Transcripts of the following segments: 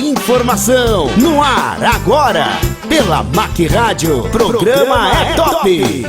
Informação no ar agora pela Mac Rádio. Programa é top.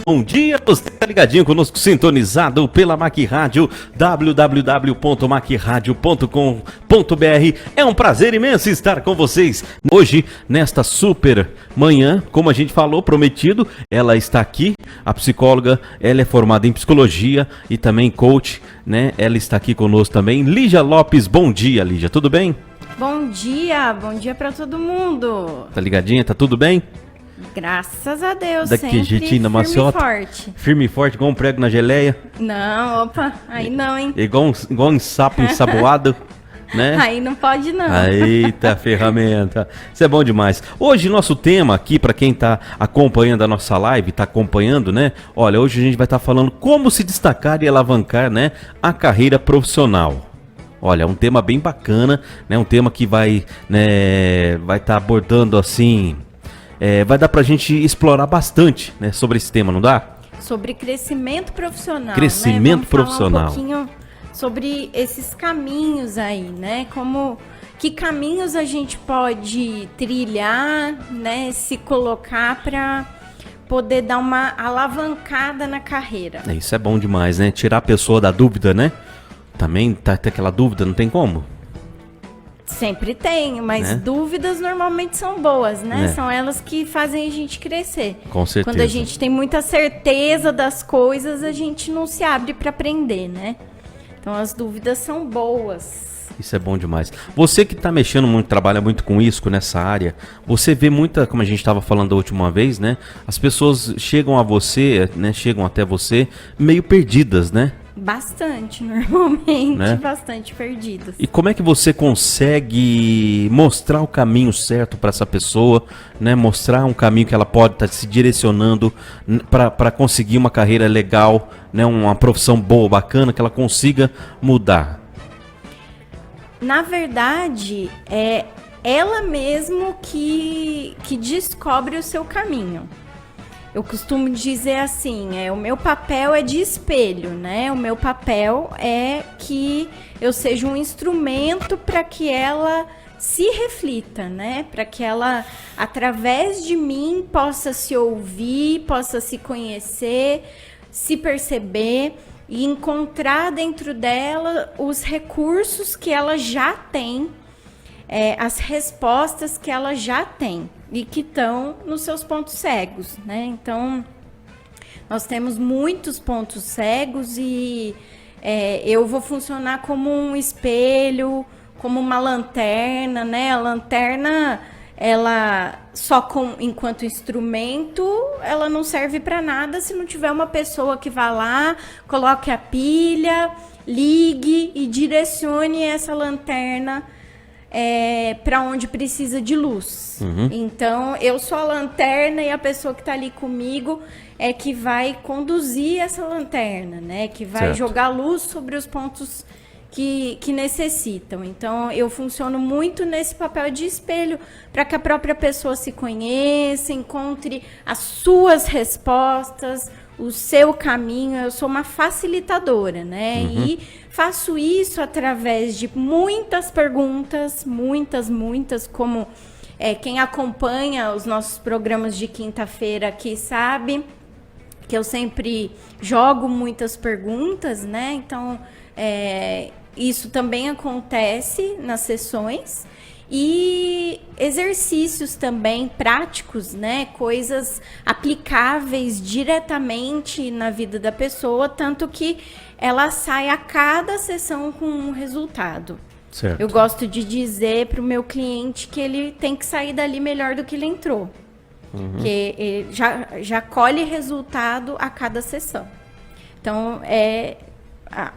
Bom dia, você tá ligadinho conosco, sintonizado pela Mac Rádio, www.macradio.com.br. É um prazer imenso estar com vocês hoje, nesta super manhã, como a gente falou, prometido, ela está aqui, a psicóloga, ela é formada em psicologia e também coach, né? Ela está aqui conosco também, Lígia Lopes. Bom dia, Lígia, tudo bem? Bom dia para todo mundo. Tá ligadinha, tá tudo bem? Graças a Deus, Daqui, sempre jeitinho, firme e maciota. forte. Firme e forte, igual um prego na geleia. Não, opa, aí não, hein? Igual um sapo ensaboado, né? Aí não pode não. Eita, ferramenta. Isso é bom demais. Hoje, nosso tema aqui, para quem tá acompanhando a nossa live, tá acompanhando, né? Olha, hoje a gente vai estar falando como se destacar e alavancar, né, a carreira profissional. Olha, é um tema bem bacana, né? Um tema que vai estar abordando assim... vai dar pra gente explorar bastante, né, sobre esse tema, não dá? Sobre crescimento profissional, Crescimento né? profissional. Falar um pouquinho sobre esses caminhos aí, né? Que caminhos a gente pode trilhar, né? Se colocar para poder dar uma alavancada na carreira. Isso é bom demais, né? Tirar a pessoa da dúvida, né? Também tá aquela dúvida, não tem como? Sempre tem, mas né? Dúvidas normalmente são boas, né? É. São elas que fazem a gente crescer. Com certeza. Quando a gente tem muita certeza das coisas, a gente não se abre para aprender, né? Então as dúvidas são boas. Isso é bom demais. Você que tá mexendo muito, trabalha muito com isso, nessa área, você vê muita, como a gente estava falando da última vez, né? As pessoas chegam a você, né? Chegam até você meio perdidas, né? Bastante, normalmente, né? Bastante perdidas. E como é que você consegue mostrar o caminho certo para essa pessoa, né? Mostrar um caminho que ela pode estar se direcionando para conseguir uma carreira legal, né? Uma profissão boa, bacana, que ela consiga mudar? Na verdade, é ela mesmo que descobre o seu caminho. Eu costumo dizer assim, o meu papel é de espelho, né? O meu papel é que eu seja um instrumento para que ela se reflita, né? Para que ela, através de mim, possa se ouvir, possa se conhecer, se perceber e encontrar dentro dela os recursos que ela já tem, as respostas que ela já tem e que estão nos seus pontos cegos, né? Então, nós temos muitos pontos cegos e eu vou funcionar como um espelho, como uma lanterna, né? A lanterna, ela enquanto instrumento, ela não serve para nada se não tiver uma pessoa que vá lá, coloque a pilha, ligue e direcione essa lanterna para onde precisa de luz. Uhum. Então, eu sou a lanterna e a pessoa que está ali comigo é que vai conduzir essa lanterna, né? Que vai certo. jogar luz sobre os pontos que necessitam. Então, eu funciono muito nesse papel de espelho para que a própria pessoa se conheça, encontre as suas respostas, o seu caminho. Eu sou uma facilitadora, né? Uhum. E faço isso através de muitas perguntas, muitas, como quem acompanha os nossos programas de quinta-feira aqui sabe que eu sempre jogo muitas perguntas, né? Então, isso também acontece nas sessões. E exercícios também práticos, né? Coisas aplicáveis diretamente na vida da pessoa, tanto que ela sai a cada sessão com um resultado. Certo. Eu gosto de dizer para o meu cliente que ele tem que sair dali melhor do que ele entrou. Uhum. Que ele já colhe resultado a cada sessão. Então,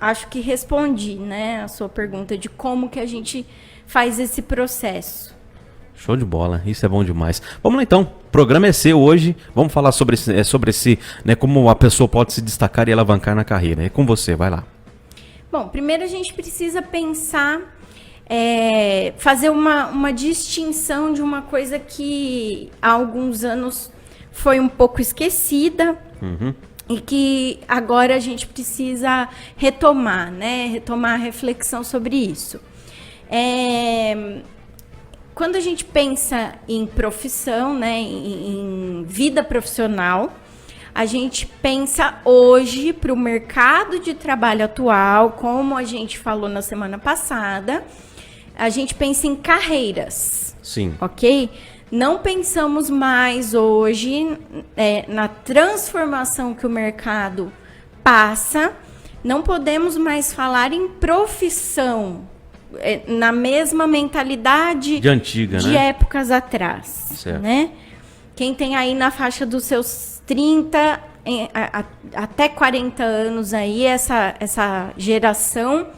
acho que respondi, né, a sua pergunta de como que a gente faz esse processo. Show de bola, isso é bom demais. Vamos lá então, o programa é seu hoje, vamos falar sobre esse, né, como a pessoa pode se destacar e alavancar na carreira. É com você, vai lá. Bom, primeiro a gente precisa pensar, fazer uma distinção de uma coisa que há alguns anos foi um pouco esquecida. Uhum. E que agora a gente precisa retomar, né? Retomar a reflexão sobre isso. Quando a gente pensa em profissão, né, em vida profissional, a gente pensa hoje para o mercado de trabalho atual, como a gente falou na semana passada, a gente pensa em carreiras. Sim. Ok? Não pensamos mais hoje na transformação que o mercado passa. Não podemos mais falar em profissão na mesma mentalidade de antiga, de né? épocas atrás. Certo. Né? Quem tem aí na faixa dos seus 30 até 40 anos aí, essa geração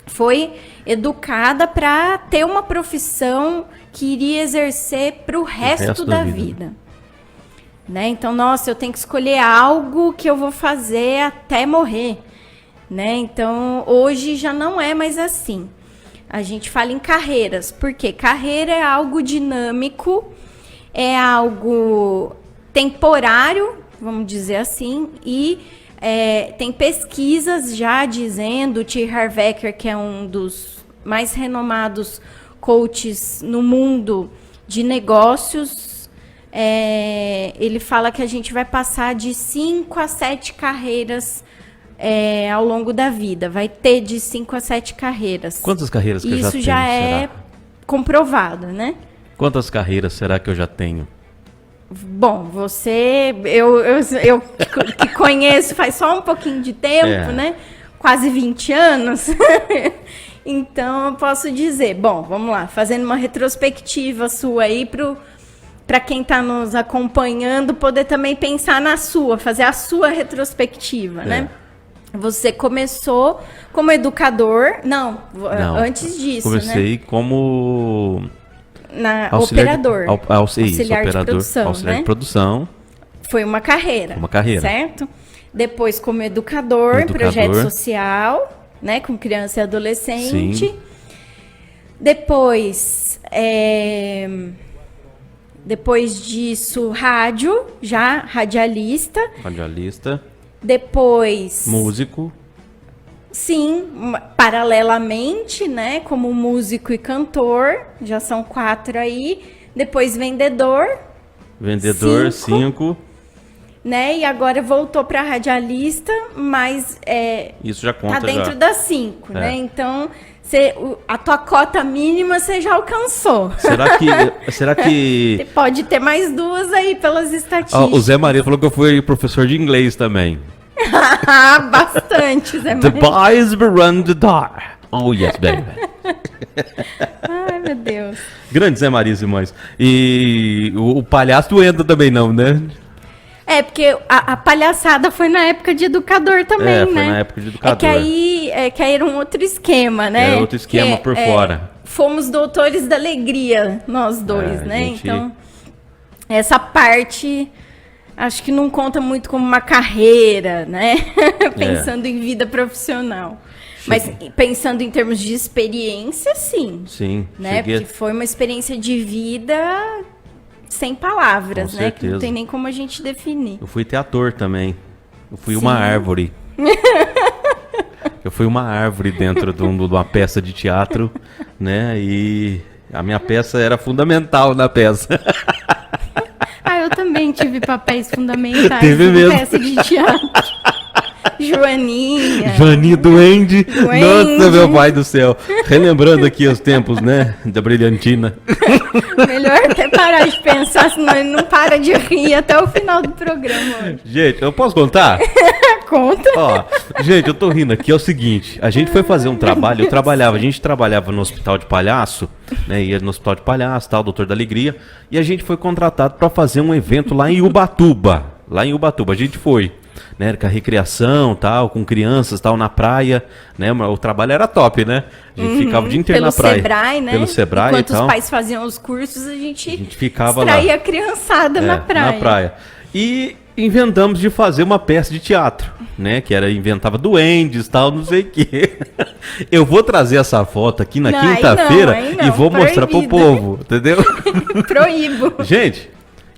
foi educada para ter uma profissão que iria exercer para o resto da vida. Né? Então, nossa, eu tenho que escolher algo que eu vou fazer até morrer. Né? Então, hoje já não é mais assim. A gente fala em carreiras, porque carreira é algo dinâmico, é algo temporário, vamos dizer assim, e tem pesquisas já dizendo, o T. Harv Eker, que é um dos mais renomados coaches no mundo de negócios, ele fala que a gente vai passar de 5 a 7 carreiras ao longo da vida. Vai ter de 5 a 7 carreiras. Quantas carreiras que eu já tenho? Isso já é comprovado, né? Quantas carreiras será que eu já tenho? Bom, eu que conheço faz só um pouquinho de tempo, né? Quase 20 anos. Então, eu posso dizer, bom, vamos lá, fazendo uma retrospectiva sua aí para quem está nos acompanhando poder também pensar na sua, fazer a sua retrospectiva, né? Você começou como educador, não, antes disso, comecei como operador, auxiliar de produção, auxiliar de produção. Foi uma carreira, certo? Depois como educador, projeto social, né, com criança e adolescente. Sim. Depois disso, rádio, já radialista. Depois... músico. Sim, paralelamente, né? Como músico e cantor. Já são 4 aí. Depois vendedor. 5. Né? E agora voltou para radialista, mas isso já conta, tá dentro das 5, né? Então, a tua cota mínima você já alcançou. Será que... Você pode ter mais 2 aí pelas estatísticas. O Zé Maria falou que eu fui professor de inglês também. Bastante, Zé Maria. The boys run the door. Oh, yes, baby. Ai, meu Deus. Grande Zé Maria Simões. E o palhaço entra também não, né? Porque a palhaçada foi na época de educador também, né? Foi na época de educador. Que aí era um outro esquema, né? Era outro esquema por fora. Fomos doutores da alegria, nós dois, né? Então, essa parte... acho que não conta muito como uma carreira, né? Pensando em vida profissional. Mas pensando em termos de experiência, sim. Sim. Né? Porque foi uma experiência de vida sem palavras, né? Que não tem nem como a gente definir. Eu fui teator também. Eu fui uma árvore. Eu fui uma árvore dentro de uma peça de teatro, né? E a minha peça era fundamental na peça. Eu também tive papéis fundamentais na peça de teatro. Joaninha. Duende. Nossa, meu pai do céu. Relembrando aqui os tempos, né? Da Brilhantina. Melhor até parar de pensar, senão ele não para de rir até o final do programa hoje. Gente, eu posso contar? Conta. Gente, eu tô rindo aqui, é o seguinte. A gente foi fazer um trabalho, a gente trabalhava no Hospital de Palhaço, né? Ia no Hospital de Palhaço, tal, Doutor da Alegria. E a gente foi contratado para fazer um evento lá em Ubatuba. A gente foi, né? Com a recreação, tal, com crianças, tal, na praia, né? O trabalho era top, né? A gente ficava o dia inteiro na praia. Sebrae, né? Pelo Sebrae, enquanto e tal. Os pais faziam os cursos, a gente ficava extraía lá. A criançada na praia. E inventamos de fazer uma peça de teatro, né? Que inventava duendes, tal, não sei o quê. Eu vou trazer essa foto aqui na quinta-feira e vou mostrar pro povo, entendeu? Proíbo. Gente,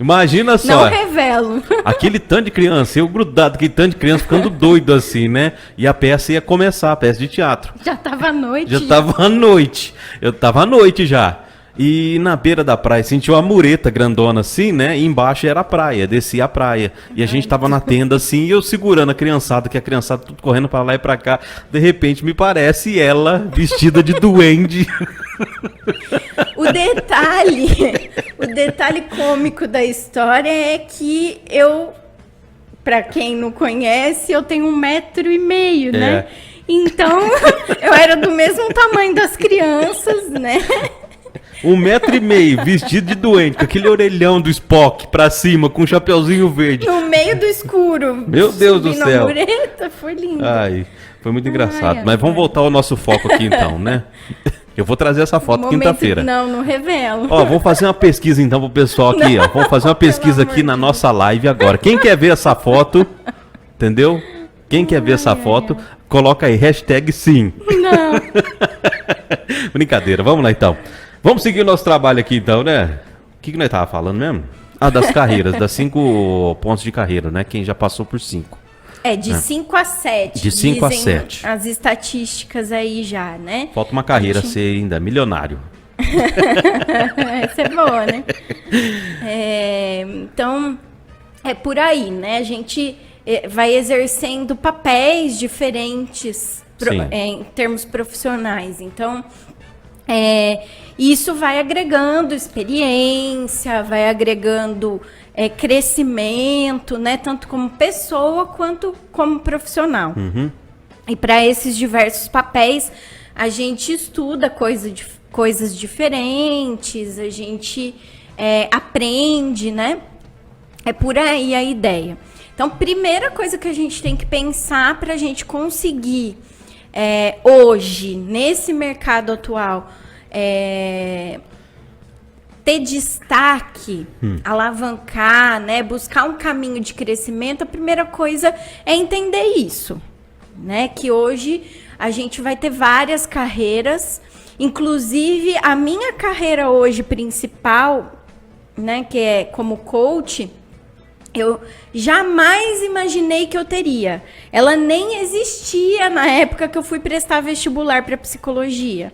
Imagina Não só. revelo. Aquele tanto de criança, eu grudado, aquele tanto de criança ficando doido assim, né? E a peça ia começar, a peça de teatro. Já tava à noite. Já tava à noite. Eu tava à noite já. E na beira da praia, sentiu uma mureta grandona assim, né? E embaixo era a praia, descia a praia. E a gente tava na tenda assim, e eu segurando a criançada, que a criançada tudo correndo pra lá e pra cá. De repente me parece ela vestida de duende. O detalhe cômico da história é que pra quem não conhece, eu tenho 1,5 m, né? Então, eu era do mesmo tamanho das crianças, né? 1,5 m, vestido de doente, com aquele orelhão do Spock pra cima, com um chapeuzinho verde. No meio do escuro. Meu Deus do Subi na céu. mureta, foi lindo. Ai, foi muito engraçado. Ai, Mas vamos voltar ao nosso foco aqui então, né? Eu vou trazer essa foto quinta-feira. Não revelo. Ó, vamos fazer uma pesquisa então pro pessoal aqui, ó. Vamos fazer uma pesquisa aqui na nossa live agora. Quem quer ver essa foto, entendeu? Quem quer ver essa foto, coloca aí, #sim. Não. Brincadeira, vamos lá então. Vamos seguir o nosso trabalho aqui então, né? O que nós tava falando mesmo? Ah, das carreiras, das 5 pontos de carreira, né? Quem já passou por 5. De 5 a 7. De 5 a 7. As estatísticas aí já, né? Falta uma carreira ser ainda milionário. Essa é boa, né? Então, é por aí, né? A gente vai exercendo papéis diferentes em termos profissionais. Então, isso vai agregando experiência, vai agregando crescimento, né? Tanto como pessoa quanto como profissional. Uhum. E para esses diversos papéis, a gente estuda coisas diferentes, a gente aprende, né? É por aí a ideia. Então, primeira coisa que a gente tem que pensar para a gente conseguir hoje, nesse mercado atual, ter destaque, alavancar, né, buscar um caminho de crescimento, a primeira coisa é entender isso, né, que hoje a gente vai ter várias carreiras, inclusive a minha carreira hoje principal, né, que é como coach, eu jamais imaginei que eu teria. Ela nem existia na época que eu fui prestar vestibular para psicologia.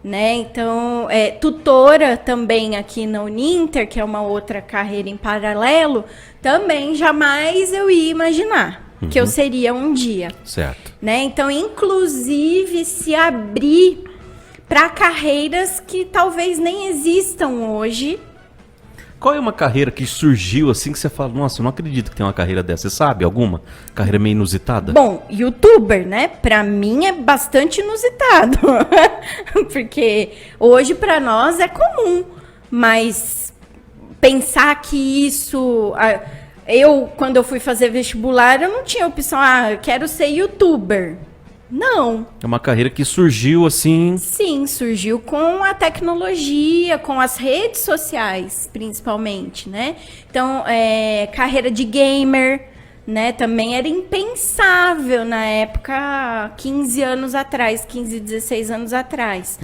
Né? Então, tutora também aqui na Uninter, que é uma outra carreira em paralelo, também jamais eu ia imaginar que eu seria um dia. Certo. Né? Então, inclusive, se abrir para carreiras que talvez nem existam hoje. Qual é uma carreira que surgiu assim que você fala, nossa, eu não acredito que tem uma carreira dessa? Você sabe alguma? Carreira meio inusitada? Bom, youtuber, né? Pra mim é bastante inusitado. Porque hoje pra nós é comum. Mas pensar que isso... quando eu fui fazer vestibular, eu não tinha opção, eu quero ser youtuber. Não. É uma carreira que surgiu assim... Sim, surgiu com a tecnologia, com as redes sociais, principalmente, né? Então, carreira de gamer, né? Também era impensável na época, 15 anos atrás, 15, 16 anos atrás.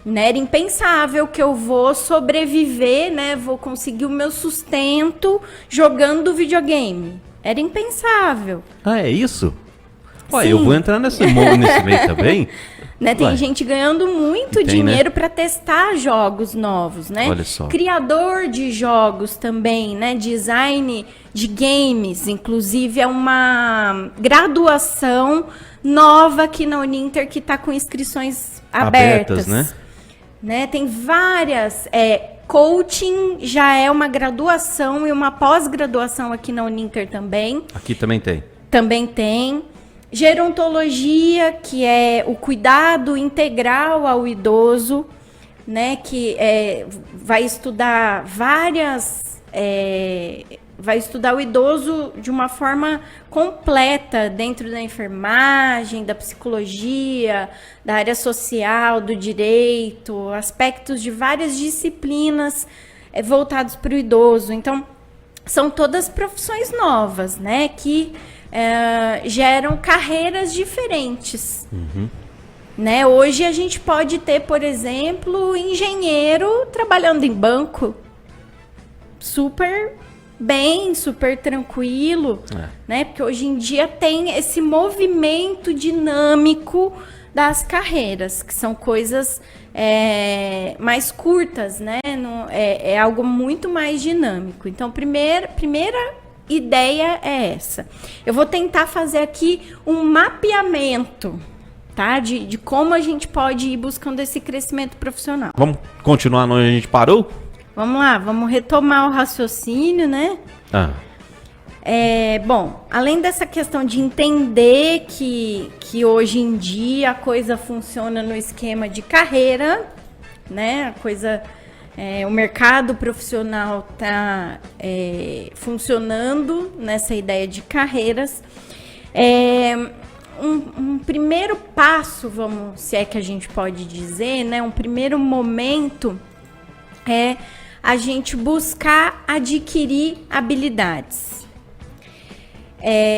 Né? Era impensável que eu vou sobreviver, né? Vou conseguir o meu sustento jogando videogame. Era impensável. Ah, é isso? Ué, Sim. eu vou entrar nesse meio também. Né, tem gente ganhando muito dinheiro, né, para testar jogos novos, né? Olha só. Criador de jogos também, né? Design de games, inclusive é uma graduação nova aqui na Uninter que está com inscrições abertas, né? Tem várias. Coaching já é uma graduação e uma pós-graduação aqui na Uninter também. Aqui também tem. Também tem. Gerontologia, que é o cuidado integral ao idoso, né? Que vai estudar vai estudar o idoso de uma forma completa dentro da enfermagem, da psicologia, da área social, do direito, aspectos de várias disciplinas voltados para o idoso. Então, são todas profissões novas, né? Que geram carreiras diferentes. Né? Hoje a gente pode ter, por exemplo, engenheiro trabalhando em banco, super bem, super tranquilo, né? Porque hoje em dia tem esse movimento dinâmico das carreiras, que são coisas mais curtas, né? É algo muito mais dinâmico. Então, primeira ideia é essa. Eu vou tentar fazer aqui um mapeamento, tá? De como a gente pode ir buscando esse crescimento profissional. Vamos continuar onde a gente parou? Vamos lá, vamos retomar o raciocínio, né? Bom, além dessa questão de entender que hoje em dia a coisa funciona no esquema de carreira, né? O mercado profissional está funcionando nessa ideia de carreiras. Um primeiro passo, se é que a gente pode dizer, né? Um primeiro momento é a gente buscar adquirir habilidades.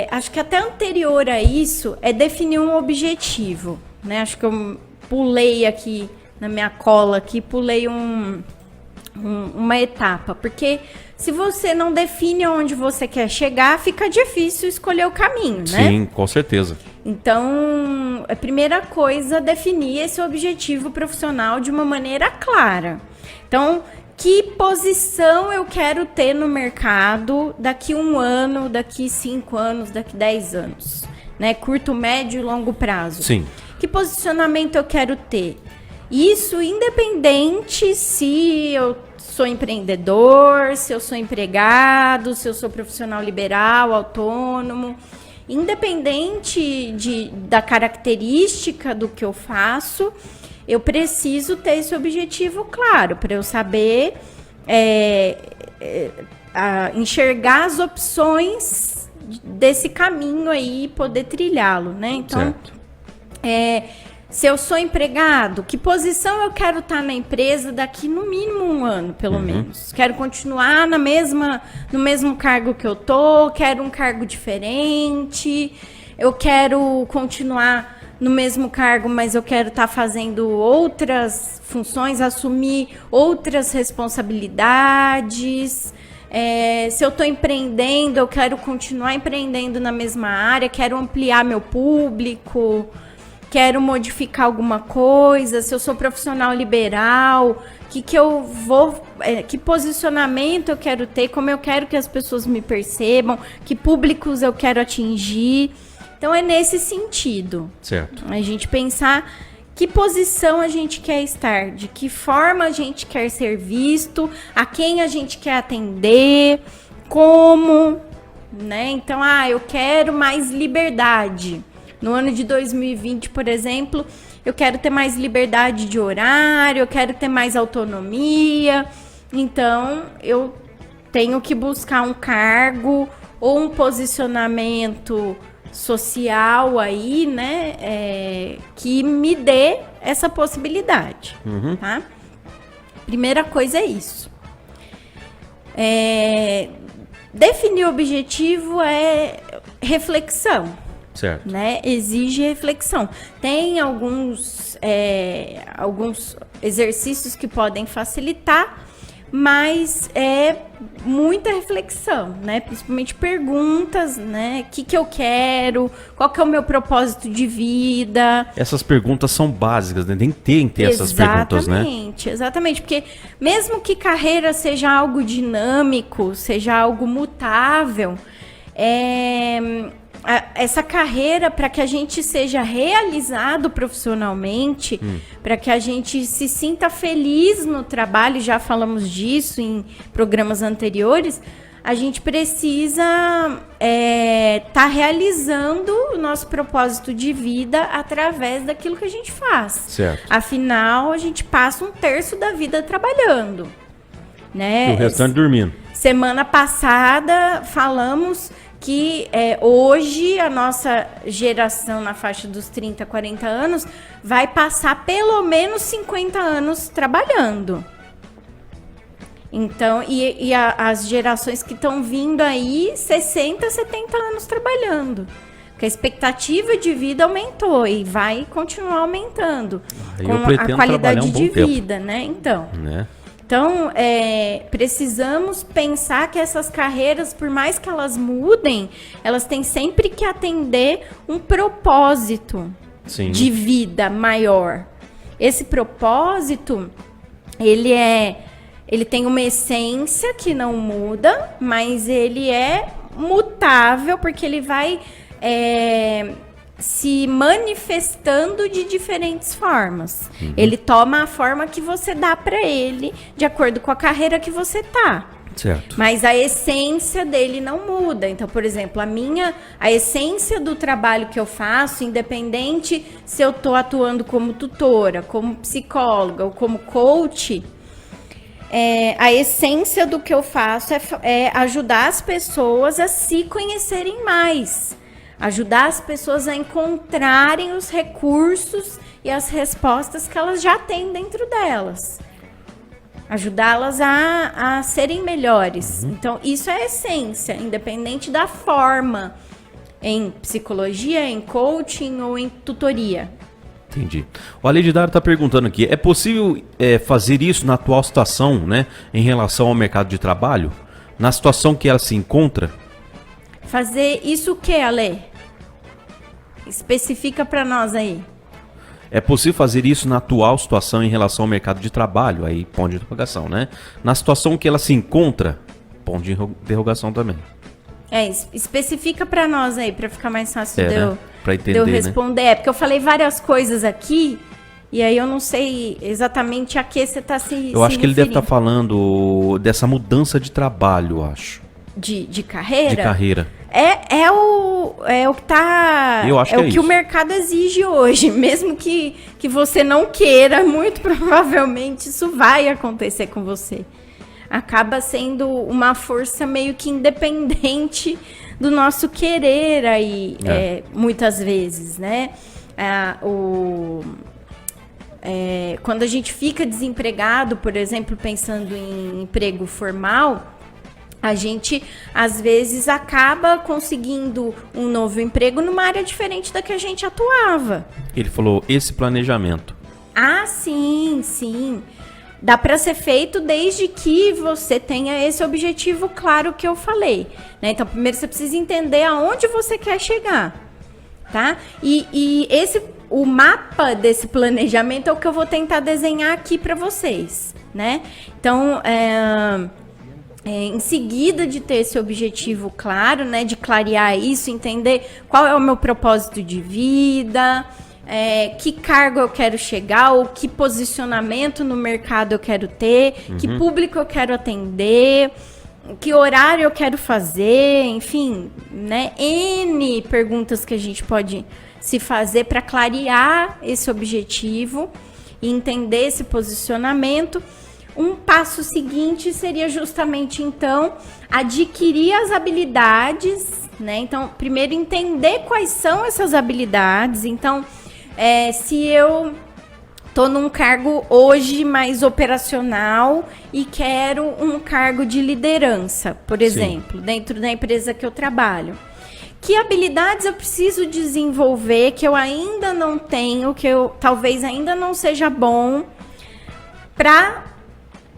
Acho que até anterior a isso é definir um objetivo, né? Acho que eu pulei aqui na minha cola aqui, pulei uma etapa, porque se você não define onde você quer chegar, fica difícil escolher o caminho, né? Sim, com certeza. Então, a primeira coisa é definir esse objetivo profissional de uma maneira clara. Então, que posição eu quero ter no mercado daqui 1 ano, daqui 5 anos, daqui 10 anos, né? Curto, médio e longo prazo. Sim. Que posicionamento eu quero ter? Isso independente se eu sou empreendedor, se eu sou empregado, se eu sou profissional liberal, autônomo. Independente da característica do que eu faço, eu preciso ter esse objetivo claro para eu saber enxergar as opções desse caminho aí e poder trilhá-lo, né? Então, se eu sou empregado, que posição eu quero estar na empresa daqui no mínimo 1 ano, pelo menos? Quero continuar no mesmo cargo que eu tô? Quero um cargo diferente? Eu quero continuar no mesmo cargo, mas eu quero estar fazendo outras funções, assumir outras responsabilidades. Se eu estou empreendendo, eu quero continuar empreendendo na mesma área, quero ampliar meu público, quero modificar alguma coisa. Se eu sou profissional liberal, que posicionamento eu quero ter, como eu quero que as pessoas me percebam, que públicos eu quero atingir. Então, é nesse sentido. Certo. A gente pensar que posição a gente quer estar, de que forma a gente quer ser visto, a quem a gente quer atender, como, né? Então, eu quero mais liberdade. No ano de 2020, por exemplo, eu quero ter mais liberdade de horário, eu quero ter mais autonomia. Então, eu tenho que buscar um cargo ou um posicionamento social aí, né, que me dê essa possibilidade, tá? Primeira coisa é isso. Definir o objetivo é reflexão. Certo. Né? Exige reflexão. Tem alguns exercícios que podem facilitar, mas é muita reflexão, né? Principalmente perguntas, né? O que eu quero? Qual que é o meu propósito de vida? Essas perguntas são básicas, né? Tem que ter essas perguntas, né? Exatamente. Porque mesmo que carreira seja algo dinâmico, seja algo mutável, essa carreira, para que a gente seja realizado profissionalmente, para que a gente se sinta feliz no trabalho, já falamos disso em programas anteriores, a gente precisa tá realizando o nosso propósito de vida através daquilo que a gente faz. Certo. Afinal, a gente passa 1/3 da vida trabalhando, né? E o restante dormindo. Semana passada falamos que hoje a nossa geração na faixa dos 30, 40 anos vai passar pelo menos 50 anos trabalhando. Então, as gerações que estão vindo aí, 60, 70 anos trabalhando. Porque a expectativa de vida aumentou e vai continuar aumentando. Eu com a pretendo qualidade trabalhar um bom de tempo. vida, né? Então, Né? Então, precisamos pensar que essas carreiras, por mais que elas mudem, elas têm sempre que atender um propósito Sim. de vida maior. Esse propósito, ele tem uma essência que não muda, mas ele é mutável, porque ele vai se manifestando de diferentes formas. Ele toma a forma que você dá para ele, de acordo com a carreira que você tá. Certo. Mas a essência dele não muda. Então, por exemplo, a essência do trabalho que eu faço, independente se eu tô atuando como tutora, como psicóloga ou como coach, a essência do que eu faço é ajudar as pessoas a se conhecerem mais. Ajudar as pessoas a encontrarem os recursos e as respostas que elas já têm dentro delas. Ajudá-las a serem melhores. Então, isso é a essência, independente da forma, em psicologia, em coaching ou em tutoria. Entendi. O Aledidaro está perguntando aqui, é possível fazer isso na atual situação, né, em relação ao mercado de trabalho? Na situação que ela se encontra? Fazer isso o que, Ale? Especifica para nós aí. É possível fazer isso na atual situação em relação ao mercado de trabalho? Aí, ponto de interrogação, né? Na situação que ela se encontra, ponto de interrogação também. Especifica para nós aí, para ficar mais fácil pra entender, de eu responder. né? Porque eu falei várias coisas aqui, e aí eu não sei exatamente a que você está se referindo. Eu acho que ele deve estar falando dessa mudança de trabalho, eu acho. De carreira? De carreira. É o que tá. Eu acho que é o que isso. o mercado exige hoje. Mesmo que você não queira, muito provavelmente isso vai acontecer com você. Acaba sendo uma força meio que independente do nosso querer aí, muitas vezes, né? Quando a gente fica desempregado, por exemplo, pensando em emprego formal, a gente, às vezes, acaba conseguindo um novo emprego numa área diferente da que a gente atuava. Ele falou esse planejamento. Ah, sim. Dá para ser feito desde que você tenha esse objetivo claro que eu falei, né? Então, primeiro você precisa entender aonde você quer chegar, tá? E o mapa desse planejamento é o que eu vou tentar desenhar aqui para vocês, né? Então, em seguida de ter esse objetivo claro, né, de clarear isso, entender qual é o meu propósito de vida, que cargo eu quero chegar, ou que posicionamento no mercado eu quero ter, que público eu quero atender, que horário eu quero fazer, enfim, né, N perguntas que a gente pode se fazer para clarear esse objetivo e entender esse posicionamento. Um passo seguinte seria justamente, então, adquirir as habilidades, né? Então, primeiro entender quais são essas habilidades. Então, se eu tô num cargo hoje mais operacional e quero um cargo de liderança, por exemplo, dentro da empresa que eu trabalho. Que habilidades eu preciso desenvolver que eu ainda não tenho, que eu talvez ainda não seja bom para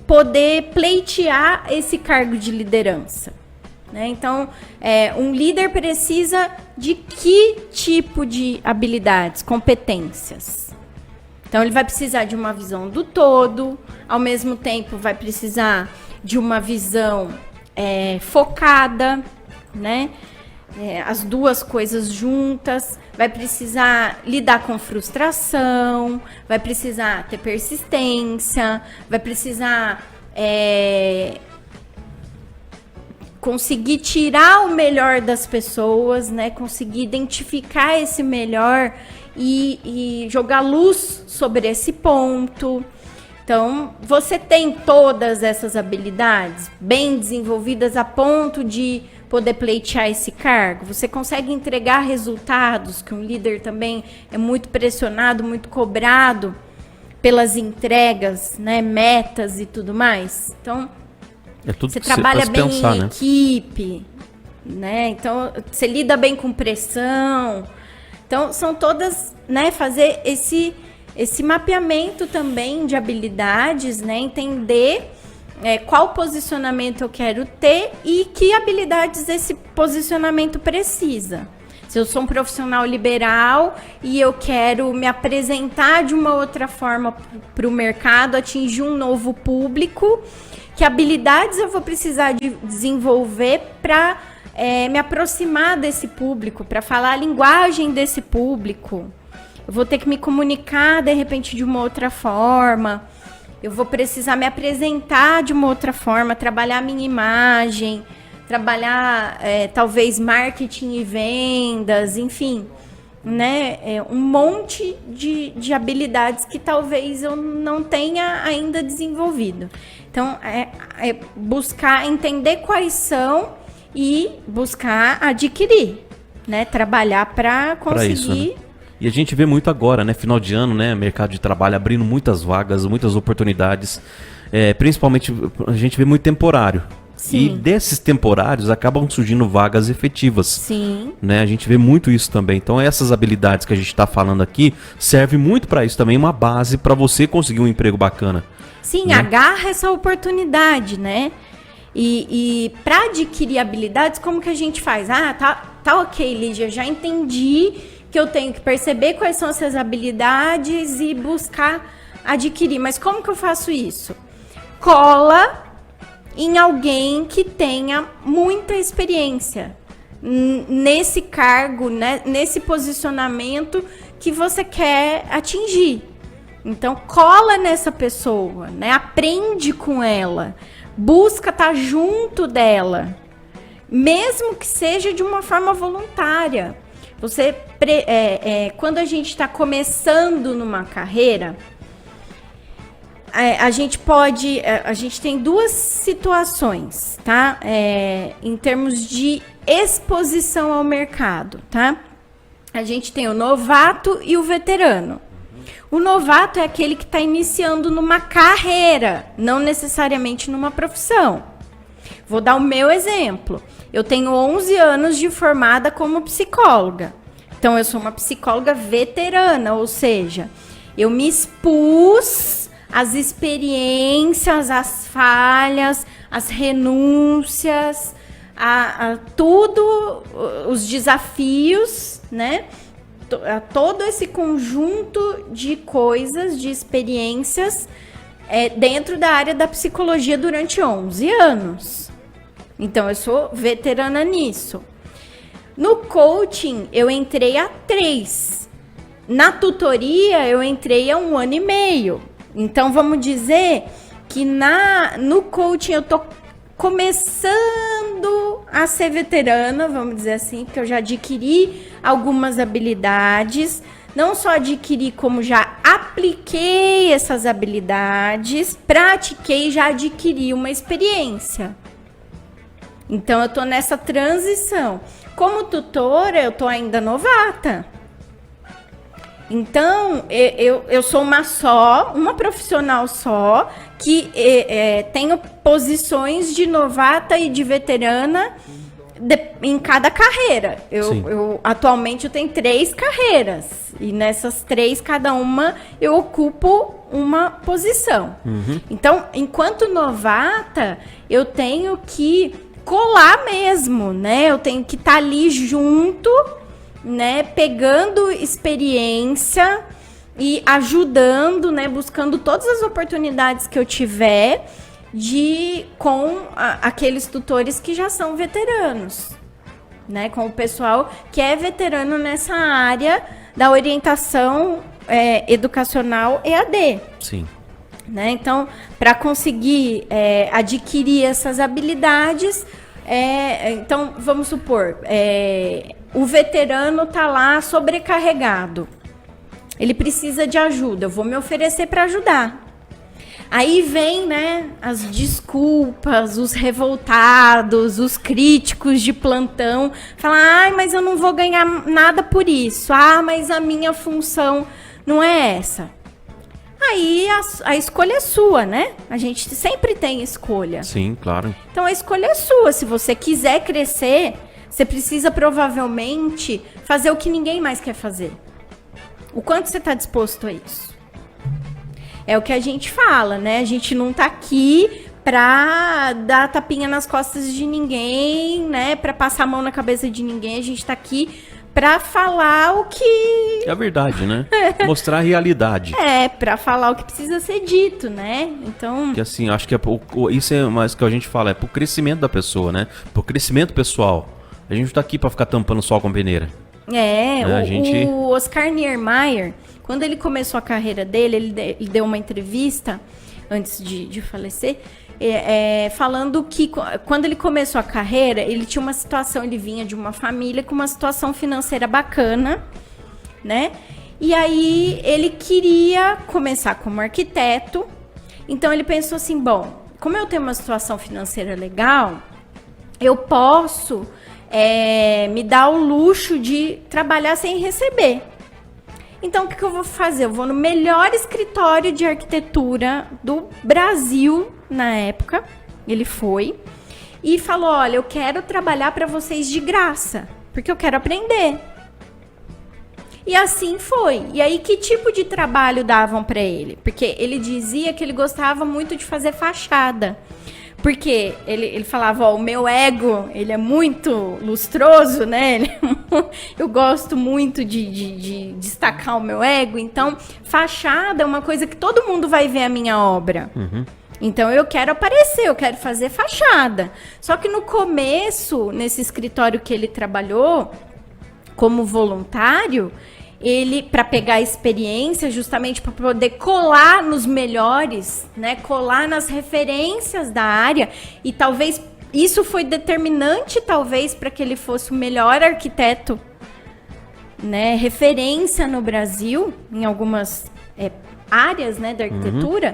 poder pleitear esse cargo de liderança, né? Então, um líder precisa de que tipo de habilidades, competências? Então, ele vai precisar de uma visão do todo, ao mesmo tempo vai precisar de uma visão focada, né? As duas coisas juntas, vai precisar lidar com frustração, vai precisar ter persistência, vai precisar conseguir tirar o melhor das pessoas, né? Conseguir identificar esse melhor e jogar luz sobre esse ponto. Então, você tem todas essas habilidades bem desenvolvidas a ponto de poder pleitear esse cargo? Você consegue entregar resultados, que um líder também é muito pressionado, muito cobrado pelas entregas, né, metas e tudo mais? Então, você trabalha bem em equipe, né? Então, você lida bem com pressão. Então, são todas, né, fazer esse mapeamento também de habilidades, né? Entender qual posicionamento eu quero ter e que habilidades esse posicionamento precisa. Se eu sou um profissional liberal e eu quero me apresentar de uma outra forma para o mercado, atingir um novo público, que habilidades eu vou precisar de desenvolver para me aproximar desse público, para falar a linguagem desse público. Eu vou ter que me comunicar, de repente, de uma outra forma. Eu vou precisar me apresentar de uma outra forma, trabalhar minha imagem, trabalhar, talvez, marketing e vendas, enfim, né? Um monte de habilidades que talvez eu não tenha ainda desenvolvido. Então, buscar entender quais são e buscar adquirir, né? Trabalhar para conseguir... Pra isso, né? E a gente vê muito agora, né? Final de ano, né? Mercado de trabalho abrindo muitas vagas, muitas oportunidades. Principalmente, a gente vê muito temporário. Sim. E desses temporários acabam surgindo vagas efetivas. Sim. Né? A gente vê muito isso também. Então essas habilidades que a gente está falando aqui serve muito para isso também, uma base para você conseguir um emprego bacana. Sim, né? Agarra essa oportunidade, né? E para adquirir habilidades, como que a gente faz? Tá ok, Lígia, já entendi que eu tenho que perceber quais são essas habilidades e buscar adquirir. Mas como que eu faço isso? Cola em alguém que tenha muita experiência nesse cargo, né, nesse posicionamento que você quer atingir. Então, cola nessa pessoa, né, aprende com ela, busca estar junto dela, mesmo que seja de uma forma voluntária. Quando a gente está começando numa carreira, a gente tem duas situações, tá? Em termos de exposição ao mercado, tá? A gente tem o novato e o veterano. O novato é aquele que está iniciando numa carreira, não necessariamente numa profissão. Vou dar o meu exemplo. Eu tenho 11 anos de formada como psicóloga. Então, eu sou uma psicóloga veterana, ou seja, eu me expus às experiências, às falhas, às renúncias, a tudo, os desafios, né? A todo esse conjunto de coisas, de experiências dentro da área da psicologia durante 11 anos. Então, eu sou veterana nisso. No coaching, eu entrei há 3. Na tutoria, eu entrei há 1 ano e meio. Então, vamos dizer que no coaching eu tô começando a ser veterana, vamos dizer assim, porque eu já adquiri algumas habilidades. Não só adquiri, como já apliquei essas habilidades, pratiquei e já adquiri uma experiência. Então, eu tô nessa transição. Como tutora, eu tô ainda novata. Então, eu sou uma profissional só, que tenho posições de novata e de veterana em cada carreira. Atualmente eu tenho 3 carreiras. E nessas 3, cada uma, eu ocupo uma posição. Uhum. Então, enquanto novata, eu tenho que colar mesmo, né? Eu tenho que estar ali junto, né? Pegando experiência e ajudando, né? Buscando todas as oportunidades que eu tiver com aqueles tutores que já são veteranos, né? Com o pessoal que é veterano nessa área da orientação educacional EAD. Sim. Né? Então, para conseguir adquirir essas habilidades, então, vamos supor, o veterano está lá sobrecarregado. Ele precisa de ajuda, eu vou me oferecer para ajudar. Aí vem, né, as desculpas, os revoltados, os críticos de plantão, falar, mas eu não vou ganhar nada por isso. Mas a minha função não é essa. Aí a escolha é sua, né? A gente sempre tem escolha. Sim, claro. Então a escolha é sua. Se você quiser crescer, você precisa provavelmente fazer o que ninguém mais quer fazer. O quanto você está disposto a isso? é o que a gente fala, né? A gente não tá aqui pra dar tapinha nas costas de ninguém, né? Pra passar a mão na cabeça de ninguém. A gente tá aqui pra falar o que... É a verdade, né? Mostrar a realidade. Pra falar o que precisa ser dito, né? Então... Que assim, acho que isso é mais que a gente fala, é pro crescimento da pessoa, né? Pro crescimento pessoal. A gente não tá aqui pra ficar tampando sol com peneira. O Oscar Niemeyer, quando ele começou a carreira dele, ele deu uma entrevista antes de falecer, falando que quando ele começou a carreira, ele tinha uma situação, ele vinha de uma família com uma situação financeira bacana, né? E aí ele queria começar como arquiteto, então ele pensou assim, bom, como eu tenho uma situação financeira legal, eu posso me dar o luxo de trabalhar sem receber. Então, o que eu vou fazer? Eu vou no melhor escritório de arquitetura do Brasil, na época, ele foi, e falou, olha, eu quero trabalhar para vocês de graça, porque eu quero aprender. E assim foi. E aí, que tipo de trabalho davam para ele? Porque ele dizia que ele gostava muito de fazer fachada. Porque ele falava, ó, o meu ego, ele é muito lustroso, né? Eu gosto muito de destacar o meu ego. Então, fachada é uma coisa que todo mundo vai ver a minha obra. Uhum. Então, eu quero aparecer, eu quero fazer fachada. Só que no começo, nesse escritório que ele trabalhou, como voluntário, ele, para pegar experiência, justamente para poder colar nos melhores, né, colar nas referências da área, e talvez isso foi determinante, talvez, para que ele fosse o melhor arquiteto, né, referência no Brasil, em algumas áreas, né, da arquitetura.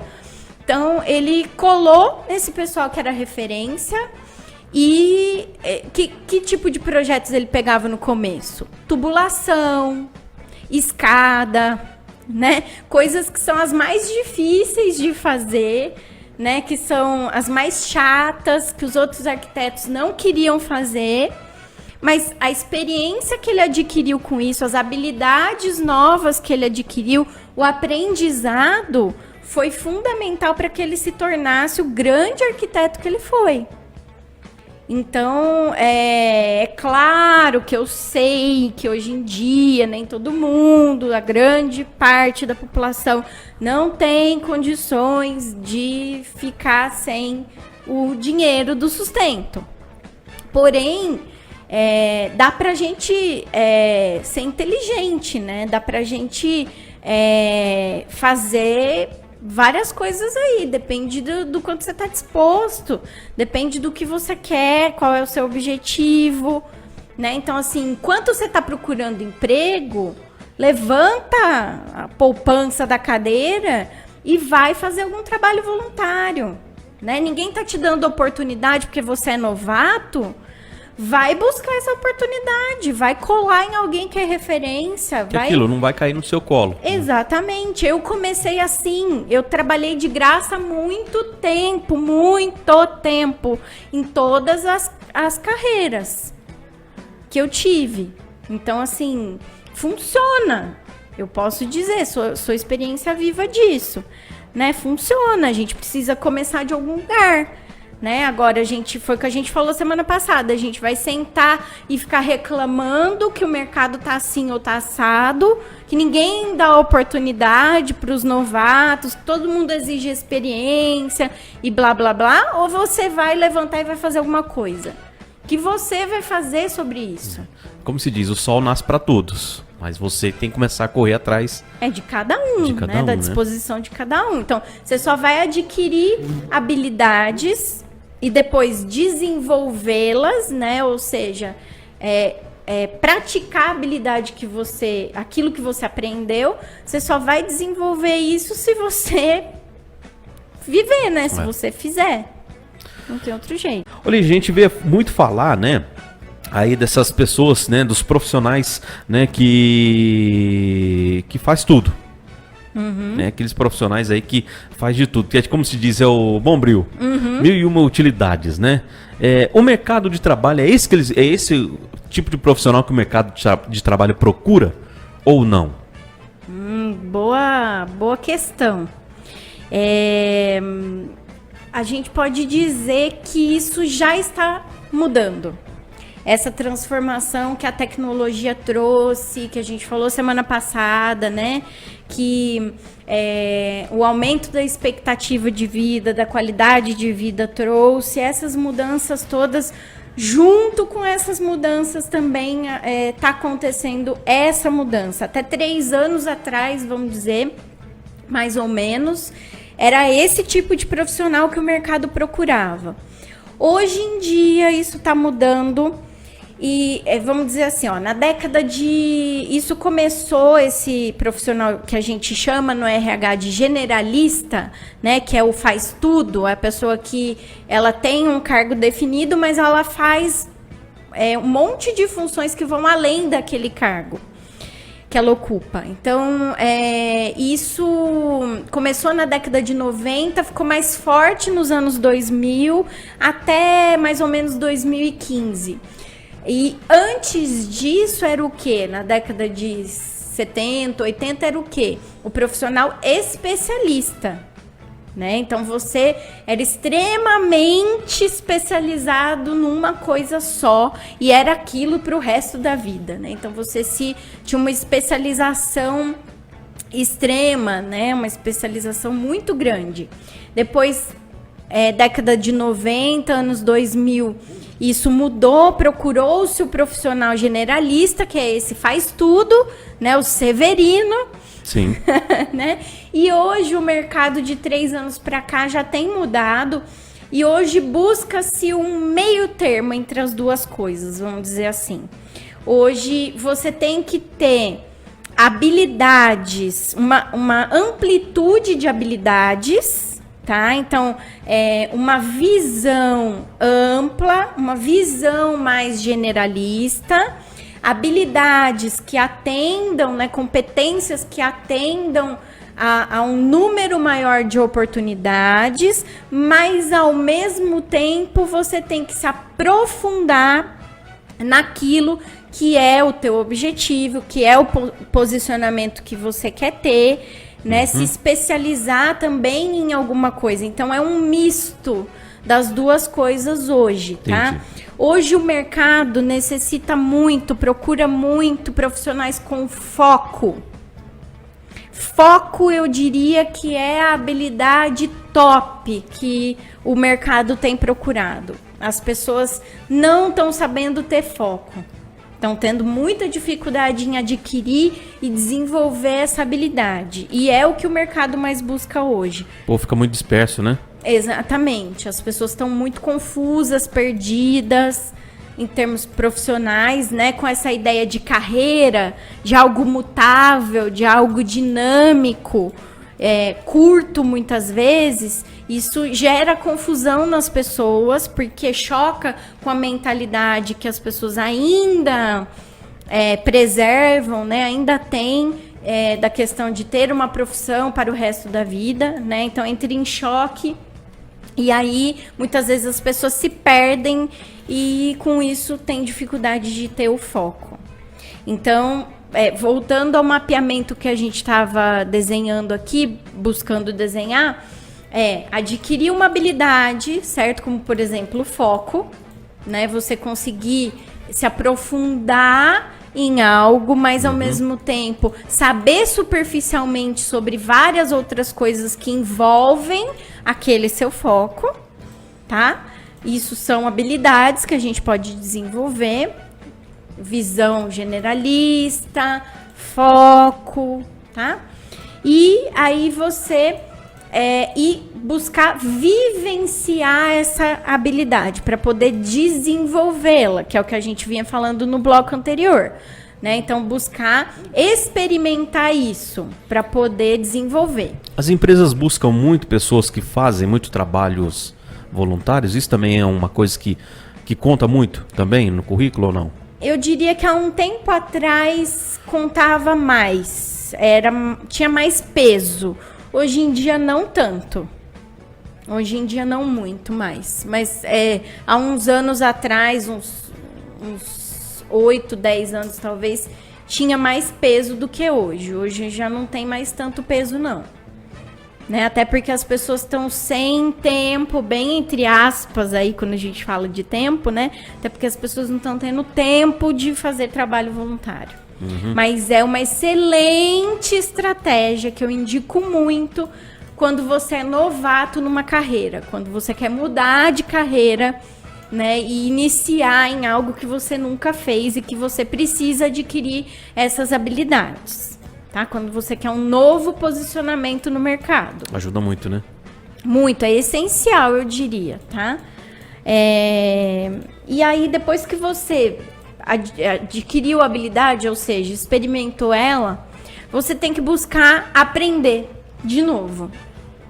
Então, ele colou esse pessoal que era referência. E que tipo de projetos ele pegava no começo? Tubulação, escada, né? Coisas que são as mais difíceis de fazer, né? Que são as mais chatas, que os outros arquitetos não queriam fazer. Mas a experiência que ele adquiriu com isso, as habilidades novas que ele adquiriu, o aprendizado foi fundamental para que ele se tornasse o grande arquiteto que ele foi. Então, é claro que eu sei que hoje em dia nem todo mundo, a grande parte da população, não tem condições de ficar sem o dinheiro do sustento. Porém, dá pra gente ser inteligente, né? Dá pra gente fazer várias coisas aí, depende do quanto você está disposto, depende do que você quer, qual é o seu objetivo, né? Então, assim, enquanto você está procurando emprego, levanta a poupança da cadeira e vai fazer algum trabalho voluntário, né? Ninguém está te dando oportunidade porque você é novato. Vai buscar essa oportunidade, vai colar em alguém que é referência. Aquilo não vai cair no seu colo. Exatamente. Eu comecei assim, eu trabalhei de graça muito tempo, em todas as carreiras que eu tive. Então, assim, funciona. Eu posso dizer, sou experiência viva disso, né? Funciona, a gente precisa começar de algum lugar. Né? Agora, foi o que a gente falou semana passada, a gente vai sentar e ficar reclamando que o mercado tá assim ou tá assado, que ninguém dá oportunidade para os novatos, que todo mundo exige experiência e blá, blá, blá, ou você vai levantar e vai fazer alguma coisa? O que você vai fazer sobre isso? Como se diz, o sol nasce para todos, mas você tem que começar a correr atrás. De cada um, né? Da disposição de cada um. Então, você só vai adquirir habilidades e depois desenvolvê-las, né? Ou seja, praticar a habilidade aquilo que você aprendeu, você só vai desenvolver isso se você viver, né? Se você fizer. Não tem outro jeito. Olha, a gente vê muito falar, né? Aí dessas pessoas, né? Dos profissionais, né? Que faz tudo. Uhum. Né? Aqueles profissionais aí que faz de tudo, que é como se diz, é o bombril. Uhum. 1001 utilidades, né? O mercado de trabalho é esse tipo de profissional que o mercado de trabalho procura ou não? Boa questão. A gente pode dizer que isso já está mudando. Essa transformação que a tecnologia trouxe, que a gente falou semana passada, né? Que o aumento da expectativa de vida, da qualidade de vida trouxe essas mudanças todas. Junto com essas mudanças também está acontecendo essa mudança. Até 3 anos atrás, vamos dizer, mais ou menos, era esse tipo de profissional que o mercado procurava. Hoje em dia isso está mudando e vamos dizer assim, na década de... Isso começou, esse profissional que a gente chama no RH de generalista, né, que é o faz tudo, a pessoa que ela tem um cargo definido, mas ela faz um monte de funções que vão além daquele cargo que ela ocupa. Então, isso começou na década de 90, ficou mais forte nos anos 2000, até mais ou menos 2015. E antes disso era o quê? Na década de 70, 80 era o quê? O profissional especialista, né? Então você era extremamente especializado numa coisa só e era aquilo para o resto da vida, né? Então você tinha uma especialização extrema, né? Uma especialização muito grande. Depois, década de 90, anos 2000, isso mudou, procurou-se o profissional generalista, que é esse faz tudo, né? O Severino. Sim. Né? E hoje o mercado de 3 anos para cá já tem mudado e hoje busca-se um meio termo entre as duas coisas, vamos dizer assim. Hoje você tem que ter habilidades, uma amplitude de habilidades, tá? Então, uma visão ampla, uma visão mais generalista, habilidades que atendam, né, competências que atendam a um número maior de oportunidades, mas ao mesmo tempo você tem que se aprofundar naquilo que é o teu objetivo, que é o posicionamento que você quer ter, né? Se especializar também em alguma coisa. Então é um misto das duas coisas hoje, tá? Entendi. Hoje o mercado necessita muito, procura muito profissionais com foco. Foco, eu diria que é a habilidade top que o mercado tem procurado. As pessoas não estão sabendo ter foco. Estão tendo muita dificuldade em adquirir e desenvolver essa habilidade. E é o que o mercado mais busca hoje. Pô, fica muito disperso, né? Exatamente. As pessoas estão muito confusas, perdidas em termos profissionais, né? Com essa ideia de carreira, de algo mutável, de algo dinâmico, curto muitas vezes. Isso gera confusão nas pessoas, porque choca com a mentalidade que as pessoas ainda preservam, né? Ainda têm da questão de ter uma profissão para o resto da vida, né? Então entra em choque e aí muitas vezes as pessoas se perdem e com isso tem dificuldade de ter o foco. Então, voltando ao mapeamento que a gente estava desenhando aqui, buscando desenhar, adquirir uma habilidade, certo? Como, por exemplo, o foco, né? Você conseguir se aprofundar em algo, mas ao mesmo tempo saber superficialmente sobre várias outras coisas que envolvem aquele seu foco, tá? Isso são habilidades que a gente pode desenvolver, visão generalista, foco, tá? E aí você buscar vivenciar essa habilidade para poder desenvolvê-la, que é o que a gente vinha falando no bloco anterior, né? Então, buscar experimentar isso para poder desenvolver. As empresas buscam muito pessoas que fazem muito trabalhos voluntários? Isso também é uma coisa que conta muito também no currículo ou não? Eu diria que há um tempo atrás contava mais, tinha mais peso. Hoje em dia não tanto. Hoje em dia não muito mais. Mas há uns anos atrás, uns 8, 10 anos talvez, tinha mais peso do que hoje. Hoje já não tem mais tanto peso, não. né? Até porque as pessoas estão sem tempo, bem entre aspas aí, quando a gente fala de tempo, né? Até porque as pessoas não estão tendo tempo de fazer trabalho voluntário. Mas é uma excelente estratégia que eu indico muito quando você é novato numa carreira, quando você quer mudar de carreira, né, e iniciar em algo que você nunca fez e que você precisa adquirir essas habilidades, tá? Quando você quer um novo posicionamento no mercado. Ajuda muito, né? Muito, é essencial, eu diria, tá? E aí, depois que você adquiriu a habilidade, ou seja, experimentou ela, você tem que buscar aprender de novo.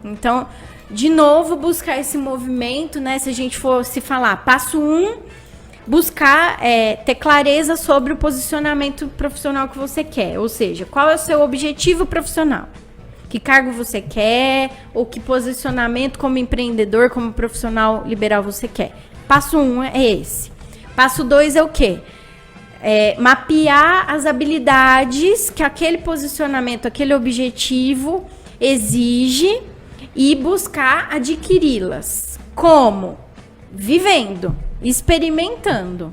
Então, de novo, buscar esse movimento, né? Se a gente fosse falar, passo 1, buscar ter clareza sobre o posicionamento profissional que você quer. Ou seja, qual é o seu objetivo profissional? Que cargo você quer? Ou que posicionamento como empreendedor, como profissional liberal você quer? Passo 1 é esse. Passo 2 é o quê? Mapear as habilidades que aquele posicionamento, aquele objetivo exige e buscar adquiri-las. Como? Vivendo, experimentando,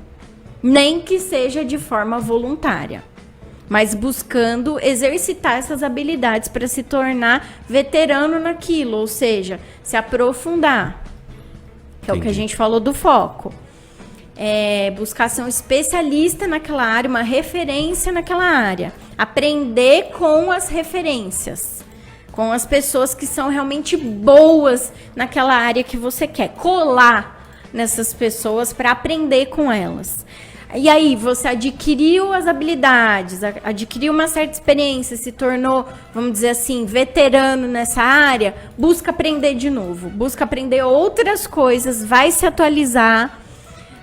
nem que seja de forma voluntária, mas buscando exercitar essas habilidades para se tornar veterano naquilo, ou seja, se aprofundar, que é o que a gente falou do foco. Buscar ser um especialista naquela área, uma referência naquela área. Aprender com as referências, com as pessoas que são realmente boas naquela área que você quer. Colar nessas pessoas para aprender com elas. E aí, você adquiriu as habilidades, adquiriu uma certa experiência, se tornou, vamos dizer assim, veterano nessa área, busca aprender de novo. Busca aprender outras coisas, vai se atualizar,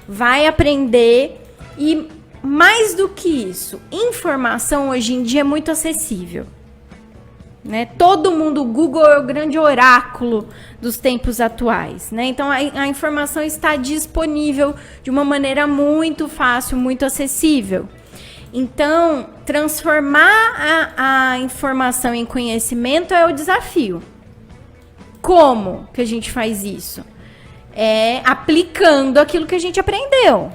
vai aprender e, mais do que isso, informação hoje em dia é muito acessível, né? Todo mundo, o Google é o grande oráculo dos tempos atuais, né? Então, a informação está disponível de uma maneira muito fácil, muito acessível. Então, transformar a informação em conhecimento é o desafio. Como que a gente faz isso? Aplicando aquilo que a gente aprendeu.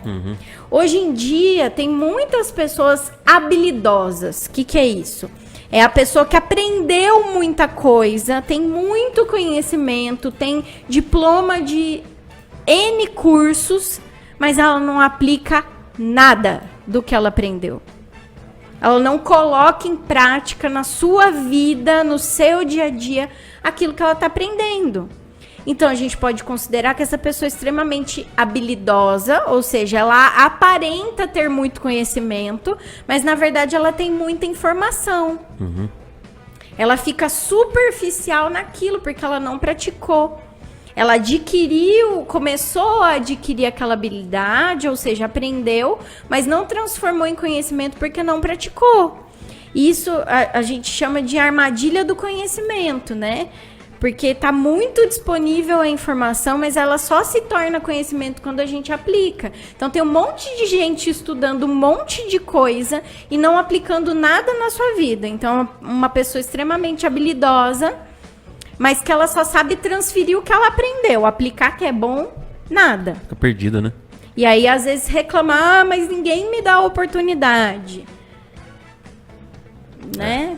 Hoje em dia, tem muitas pessoas habilidosas. O que é isso? É a pessoa que aprendeu muita coisa, tem muito conhecimento, tem diploma de N cursos, mas ela não aplica nada do que ela aprendeu. Ela não coloca em prática na sua vida, no seu dia a dia, aquilo que ela está aprendendo. Então, a gente pode considerar que essa pessoa é extremamente habilidosa, ou seja, ela aparenta ter muito conhecimento, mas, na verdade, ela tem muita informação. Ela fica superficial naquilo, porque ela não praticou. Ela começou a adquirir aquela habilidade, ou seja, aprendeu, mas não transformou em conhecimento porque não praticou. Isso a gente chama de armadilha do conhecimento, né? Porque está muito disponível a informação, mas ela só se torna conhecimento quando a gente aplica. Então, tem um monte de gente estudando um monte de coisa e não aplicando nada na sua vida. Então, uma pessoa extremamente habilidosa, mas que ela só sabe transferir o que ela aprendeu. Aplicar que é bom, nada. Fica perdida, né? E aí, às vezes, reclama, mas ninguém me dá a oportunidade. Né?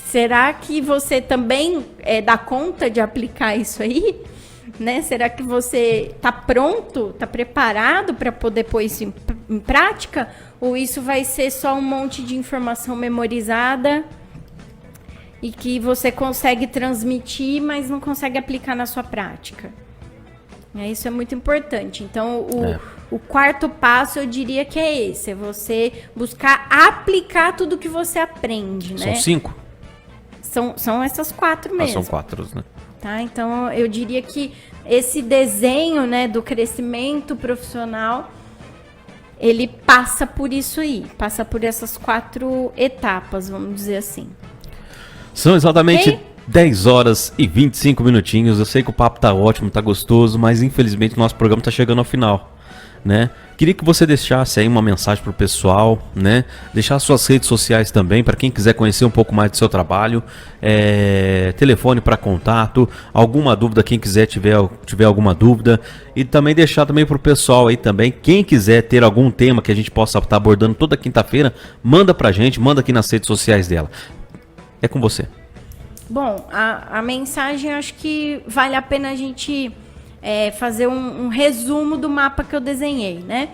Será que você também dá conta de aplicar isso aí? Né? Será que você está pronto, está preparado para poder pôr isso em prática? Ou isso vai ser só um monte de informação memorizada e que você consegue transmitir, mas não consegue aplicar na sua prática? Isso é muito importante. Então, o quarto passo, eu diria que é esse. É você buscar aplicar tudo que você aprende, né? São 5? São essas 4 mesmo. São 4, né? Tá? Então, eu diria que esse desenho, né, do crescimento profissional, ele passa por isso aí. Passa por essas 4 etapas, vamos dizer assim. São exatamente 10 horas e 25 minutinhos. Eu sei que o papo tá ótimo, tá gostoso, mas infelizmente o nosso programa tá chegando ao final, né? Queria que você deixasse aí uma mensagem pro pessoal, né? Deixar suas redes sociais também, para quem quiser conhecer um pouco mais do seu trabalho. Telefone para contato, alguma dúvida, quem quiser tiver alguma dúvida. E também deixar também pro pessoal aí também, quem quiser ter algum tema que a gente possa estar abordando toda quinta-feira, manda pra gente, manda aqui nas redes sociais dela. É com você. Bom, a mensagem, acho que vale a pena a gente fazer um resumo do mapa que eu desenhei, né?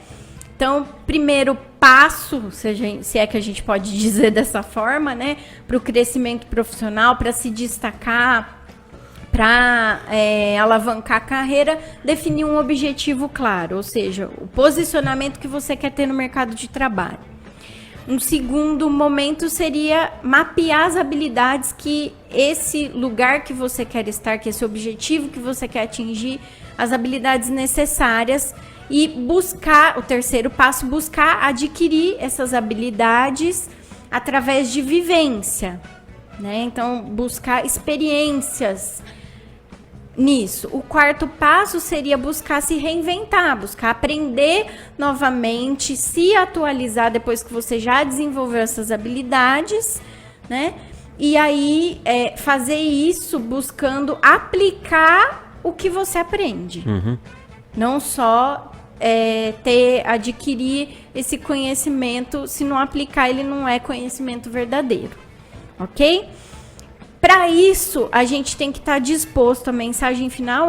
Então, primeiro passo, se é que a gente pode dizer dessa forma, né? Para o crescimento profissional, para se destacar, para alavancar a carreira, definir um objetivo claro, ou seja, o posicionamento que você quer ter no mercado de trabalho. Um segundo momento seria mapear as habilidades que esse lugar que você quer estar, que esse objetivo que você quer atingir, as habilidades necessárias e buscar, o terceiro passo, buscar adquirir essas habilidades através de vivência, né? Então, buscar experiências nisso. O quarto passo seria buscar se reinventar, buscar aprender novamente, se atualizar depois que você já desenvolveu essas habilidades, né? E aí fazer isso buscando aplicar o que você aprende. Uhum. Não só adquirir esse conhecimento, se não aplicar ele não é conhecimento verdadeiro, ok? Para isso, a gente tem que estar disposto, a mensagem final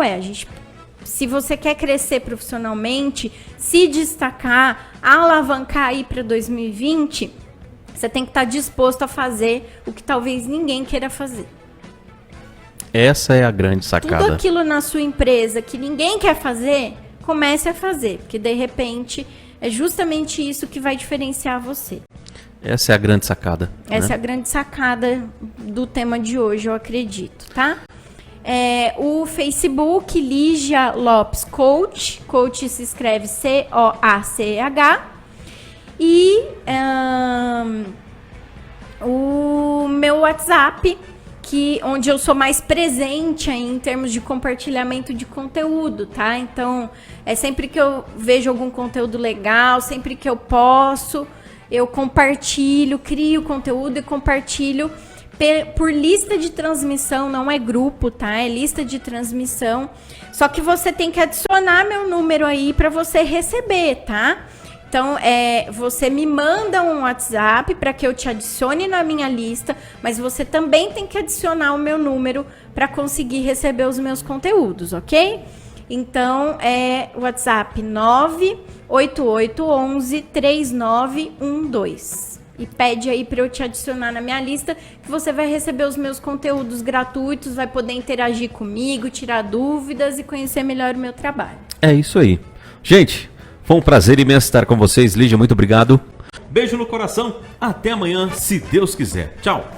se você quer crescer profissionalmente, se destacar, alavancar aí para 2020, você tem que estar disposto a fazer o que talvez ninguém queira fazer. Essa é a grande sacada. Tudo aquilo na sua empresa que ninguém quer fazer, comece a fazer, porque de repente é justamente isso que vai diferenciar você. Essa é a grande sacada. Essa né? é a grande sacada do tema de hoje, eu acredito, tá? O Facebook, Lígia Lopes Coach. Coach se escreve C-O-A-C-H. E o meu WhatsApp, onde eu sou mais presente aí em termos de compartilhamento de conteúdo, tá? Então, sempre que eu vejo algum conteúdo legal, sempre que eu posso, eu compartilho, crio conteúdo e compartilho por lista de transmissão, não é grupo, tá? É lista de transmissão. Só que você tem que adicionar meu número aí para você receber, tá? Então, você me manda um WhatsApp para que eu te adicione na minha lista, mas você também tem que adicionar o meu número para conseguir receber os meus conteúdos, ok? Então, WhatsApp 988113912. E pede aí para eu te adicionar na minha lista, que você vai receber os meus conteúdos gratuitos, vai poder interagir comigo, tirar dúvidas e conhecer melhor o meu trabalho. É isso aí. Gente, foi um prazer imenso estar com vocês. Lígia, muito obrigado. Beijo no coração. Até amanhã, se Deus quiser. Tchau.